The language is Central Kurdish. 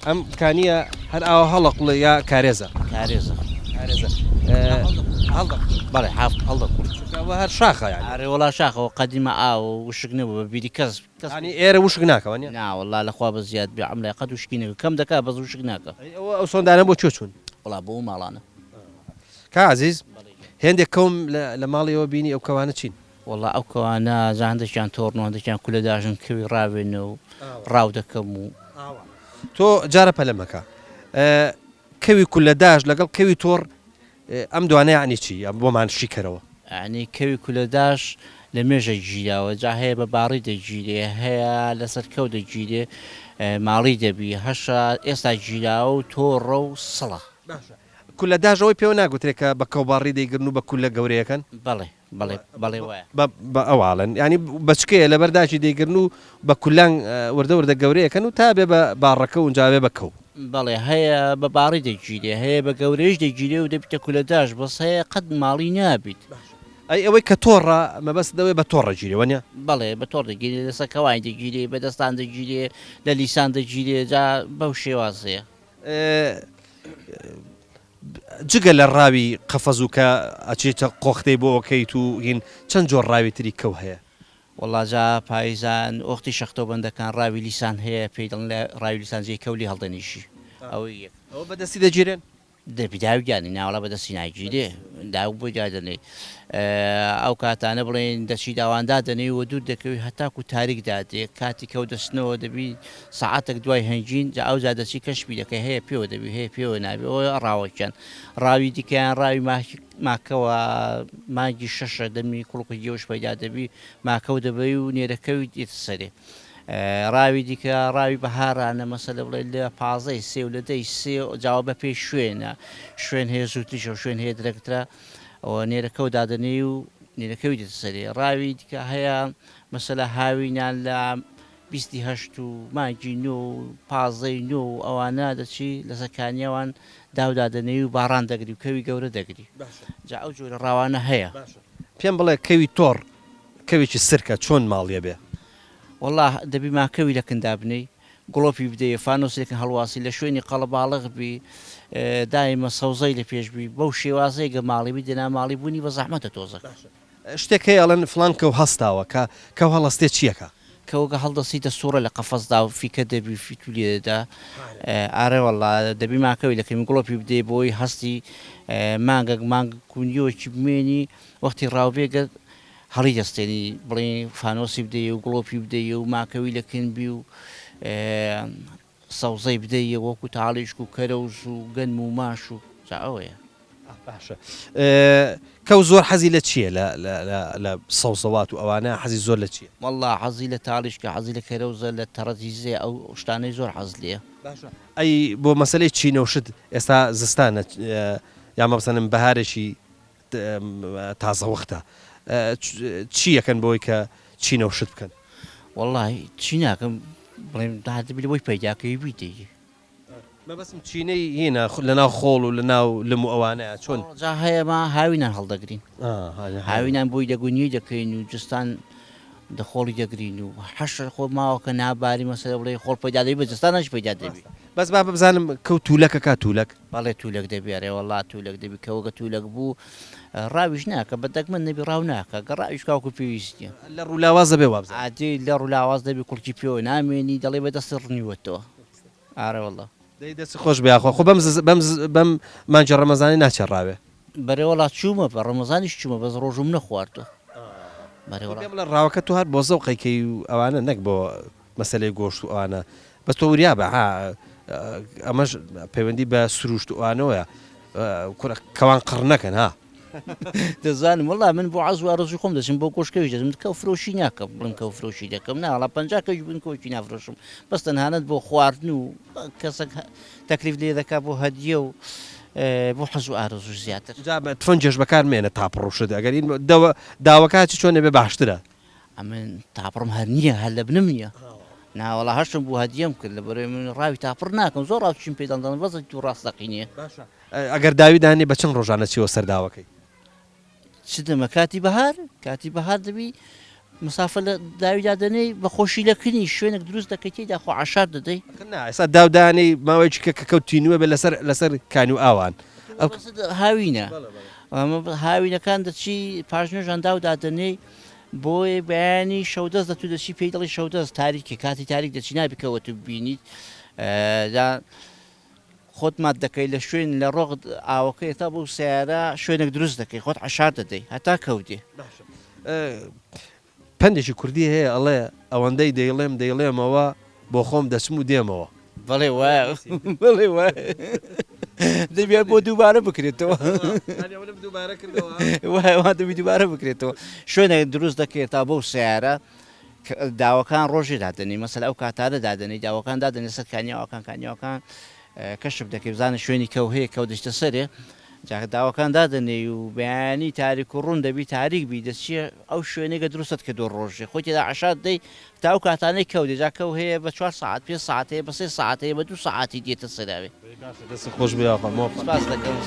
ئەم کانیە هەر ئاوا هەڵق یا کارێزە کارێزە بەڵێ هەڵدە هەر شاخە یان ئارێ وڵا شاخەوە قەدیمە ئاو وشک نەبوو بە بیری کەس ینی ئێرە وشک ناکەوە نیە ناوەڵا لەخوا بە زیاد بێ ئەم لای قەت وشکی نەکە کەم دەکا بەز وشک ناکە ئەو سۆندانە بۆ چۆ چوون وڵا بۆ ماڵانە کا عزیز هێندێک کەوم لە ماڵیەوە بینی ئەو کەوانە چین وڵا ئەو کەوانە هەندێکیان تۆڕن هەندێکیان کولە داژن کەوی ڕاوێنە و ڕاو دەکەم و تۆ جارە پەلەمەکە کەوی کولەداش لەگەڵ کەوی تۆڕ ئەم دوانەیە عنی چی بۆمان شیکەرەوە ینی کەوی کولەداش لە مێژە گیراوە جا هەیە بە باڕی دەگیرێ هەیە لەسەر کەو دەگیرێ ماڵی دەبی هەشە ئێستا گیراوە و تۆڕە و سڵە کولەداژەوەی پێوە ناگوترێت کە بە کەوباڕی دەیگرن و بە کولە گەورەیەکەن بەڵێ بەڵێ بەڵێ وایە بە ئەواڵن ینی بەچکەیە لە بەرداشی دەیگرن و بە کولان وردە وردە گەورەیەکەن و تا بێ بە باڕەکە و جاابێ بەکەو بەڵێ هەیە بە باڕی دەگیرێ هەیە بە گەورەش دەگیرێ و دەبیتە کولەداش بەس هەیە قەت ماڵی نابیت ئەوەی کە تۆڕە مەبەست دەوێ بە تۆڕە گیرەوە نیە بەڵێ بە تۆڕ دەگیرێ لەسەر کەوای دەگیرێ بە دەستان دەگیرێ لە لیسان دەگیرێ جا بەو شێوازەیە جگە لە ڕاوی قەفەز و کە ئەچێتە قۆختەی بۆ ئۆکەیت و هین چەند جۆر ڕاوی تری کەو هەیە وڵا جا پاییزان ئۆختی شەختۆ بەندەکان ڕاوی لیسان هەیە پێی دڵ لە ڕاوی لیسانجی کەولی هەڵدەنیشی ئەوەی ئەوە بەدەستی دەگیرێن دەبیداویانی ناوەڵە بەدەستی ناگیرێ داو بۆ جادنێ ئەو کاتانە بڵێن دەچی داواندا دەنێ و دوور دەکەوی هەتاکو تاریک دادێ کاتی کەوت دەستنەوە دەبی سەعاتێک دوای هەنگین جا ئەو زادەچی کەشبی دەکەی هەیە پێوە دەبی هەیە پێوە نابێ ئەوە ڕاوەکەن ڕاوی دیکەیان ڕاوی ماکەوە مانگی شەشە دەمی کوڵقی گێوش پەیدا دەبی ماکەوت دەبی و نێرەکەوی دێتە سەرێ ڕاوی دیکە ڕاوی بەهارانە مەسەلە بڵێ لە پازەی سێ و لە دەی سێ جاوە بە پێی شوێنە شوێن هەیە زووتریشە و شوێن هەیە درەکترە ئەوە نێرەکەوت دادنێ و نێرەکەوی دێتە سەرێ ڕاوی دیکە هەیە مەسەلە هاوینان لە 28 و مانگی نۆ و پازەی نۆ و ئەوانە دەچی لە سەکانیەوان داودادنەی و باڕان دەگری و کەوی گەورە دەگری جا ئەو جۆرە ڕاوانە هەیە پێم بڵێ کەوی تۆڕ کەوێکی سرکە چۆن ماڵیە بێ والله دەبی ماکەوی لە کندا بنەی گڵۆپی بدەیە فانۆسێکن هەڵواسی لە شوێنی قەڵەباڵغ بی دایمە سەوزەی لە پێشبی بەو شێوازەیە گە ماڵی بی دێنا ماڵی بوونی بە زەحمەتە تۆزەک شتێک هەیە ئەڵەن فلان کەو هەستاوە کە هەڵەستێ چیەکە کەوگە هەڵدەسیتە سوورە لە قەفەسدا و فیکە دەبی فیتولێدا ئارێ وەڵا دەبی ماکەوی لەکەمی گڵۆپی بدەی بۆی هەستی مانگەک مانگ کونیۆکی بمێنی وەختی ڕاوبێگە هەڵی دەستێنی بڵێ فانۆسی بدەیە و گڵۆپی بدەیە و ماکەوی لەکەنبی و سەوزەی بدەیە وەکو تاڵیشک و کەرەوز و گەنم و ماش و جا ئەوەیە باشە کەو زۆر حەزی لە چییە لە سەوزەوات و ئەوانە حەزی زۆر لە چییە وەڵا حەزی لە تاڵیشکە حەزی لە کەرەوزە لە تەڕەتیزێ ئەو شتانەی زۆر حەز لێە ئەی بۆ مەسلەی چینەوشت ئێستا زستانە یا مەبسەنم بەهارێکی تازەوەختە چی یەکەن بۆی کە چینەوشت بکەن وەڵی چی ناکەم بڵێم داهاتبی لەوەی پەیداکەی بیدەیە مەبەسم چینەی هینە لەناو خۆڵ و لەناو لەم و ئەوانەیە چۆن جا هەیەما هاوینان هەڵدەگرین هاوینان بۆی دەگونی دەکەین و جستان دەخۆڵی دەگرین و حەش خۆ ماوەکە ناباری مەسەلە بڵێ خۆڵ پەیدا دەبی بە جستانەش پەیدا دەبی بەس با بزانم کەوت تولەکە کا تولەک بەڵێ تولەک دەبێرێ وەڵا تولەک دەبی کەوەگە تولەک بوو ڕاویش ناکە بە دەگمن نەبی ڕاو ناکە گە ڕاویش کاوکو پێویستیە لە ڕوولاوازە بێ وابزە عادی لە ڕوولاواز دەبی کوڵکی پێوە نامێنی دەڵێ بە دەستی ڕنیوەتەوە ئارە وەڵا دەی دەستی خۆش بێخۆ خۆ بەم مانجە ڕەمەزانی ناچێڕاوێ بەرێ وڵات چوومە بە ڕەمەزانیش چوومە بەس ڕۆژم نەخواردوە لە ڕاوەکە تو هەر بۆ زەوقەکەی و ئەوانە نەک بۆ مەسلەی گۆشت و ئەوانە بەس تۆ وریا بە ئەمەش پەیوەندی بە سروشت و ئەوانەوەیە کەوان قڕ نەکەن ها دەزانم وڵا من بۆ عەز و ئارەزوی خۆم دەچم بۆ کۆشکەویش دەچم کەو فرۆشی ناکەم بڵم کەو فرۆشی دەکەم ناڵا 50 کەوی بن کۆچی نافرۆشم بەس تەنهانەت بۆ خواردن و کەسێک تەکلیف لێ دەکا بۆ هەدیە و بۆ حەز و ئارەزوش زیاتر تفەنجێش بەکارمێنە تاپڕۆشت ئەگەر داوەکاتی چۆنێ بێ باشترە ئەمن تاپڕم هەر نییە هەر لە بنم نییە ناوەڵا هەشتم بۆ هەدیەم کرد لە بەرەوەی من ڕاوی تاپڕ ناکەم زۆر ڕاوچیم پێداڵدان بەزە تو ڕاستەقینیە ئەگەر داوی دانی بە چەند ڕۆژانە چیوە سەرداوەکەی چ دەمە کاتی بەهار دەبی مسافە لە داویدا دەنێ بە خۆشیلەکردنی شوێنێک دروست دەکەی تێدا خۆ عشار دەدەی ئێستا داودانی ماوەیەکی کە کەوتینوە بێ لەسەر کان و ئاوان هاوینە هاوینەکان دەچی پاژنۆژان داودا دەنێ بۆی بەیانی شەودەست دەتو دەچی پێی دەڵی شەودەست تاریکی کاتی تاریک دەچی نابیکەوە تو بینیت خۆتمان دەکەی لە شوێن لە ڕۆغ ئاوەکەی تا بۆ سیارە شوێنێک دروست دەکەی خۆت عشار دەدەی هەتا کەوتێ پندێکی کوردی هەیە ئەڵێ ئەوەندەی دەیڵێمەوە بۆ خۆم دەچم و دێمەوە بەڵێ وایە بڵێ وایە دەبێت بۆ دووبارە بکرێتەوە وایە دەبی دووبارە بکرێتەوە شوێنێک دروست دەکرێت تا بۆ سیارە داوەکان ڕۆژی دادنی مەسەل ئەو کاتارە دادنی داوەکان دادنی سەر کانیاوەکان کەشف دەکەی بزانە شوێنی کەو هەیە کەو دەشتە سەرێ جاکە داوەکان دادنێ و بەیانی تاریک و ڕوون دەبی تاریک بی دەچیە ئەو شوێنێکە دروستت کە دۆ ڕۆژێ خۆی تێدا عشات دەی تا ئەو کاتانەی کەوت جا کەو هەیە بە 4 ساعت 5 ساعتەیە بە 3 ساعتەیە بە 2 ساعتی دێتە سەراوێ خۆش بێ سپاس دەکەم